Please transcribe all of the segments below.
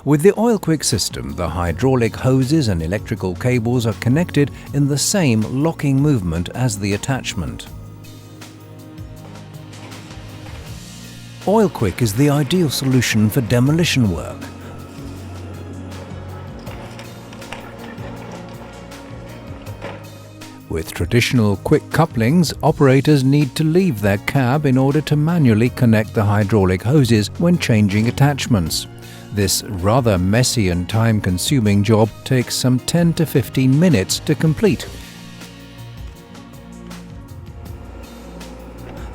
With the OilQuick system, the hydraulic hoses and electrical cables are connected in the same locking movement as the attachment. OilQuick is the ideal solution for demolition work. With traditional quick couplings, operators need to leave their cab in order to manually connect the hydraulic hoses when changing attachments. This rather messy and time-consuming job takes some 10 to 15 minutes to complete.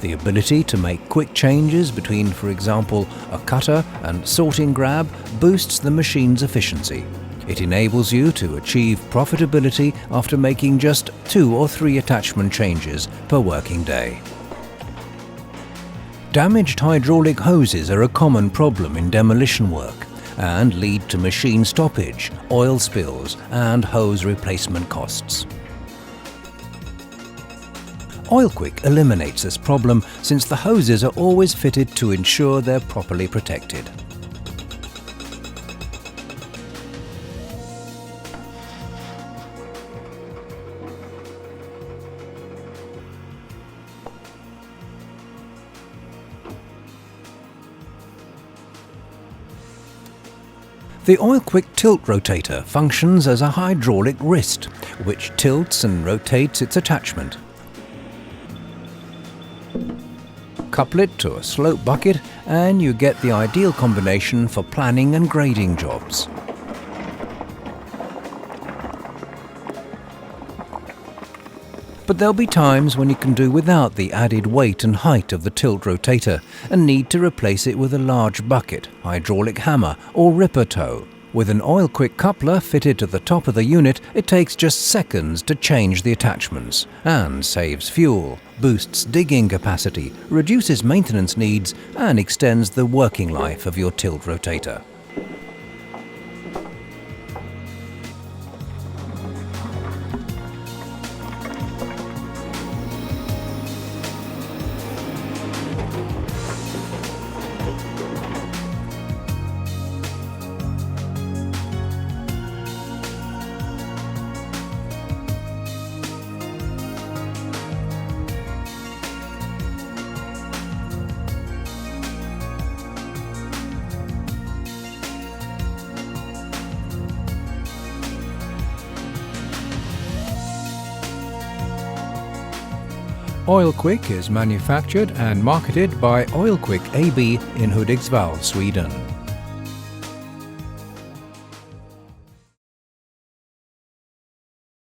The ability to make quick changes between, for example, a cutter and sorting grab boosts the machine's efficiency. It enables you to achieve profitability after making just 2 or 3 attachment changes per working day. Damaged hydraulic hoses are a common problem in demolition work and lead to machine stoppage, oil spills, and hose replacement costs. OilQuick eliminates this problem since the hoses are always fitted to ensure they're properly protected. The OilQuick tilt rotator functions as a hydraulic wrist, which tilts and rotates its attachment. Couple it to a slope bucket and you get the ideal combination for planning and grading jobs. But there'll be times when you can do without the added weight and height of the tilt rotator and need to replace it with a large bucket, hydraulic hammer or ripper toe. With an OilQuick coupler fitted to the top of the unit, it takes just seconds to change the attachments and saves fuel, boosts digging capacity, reduces maintenance needs and extends the working life of your tilt rotator. OilQuick is manufactured and marketed by OilQuick AB in Hudiksvall, Sweden.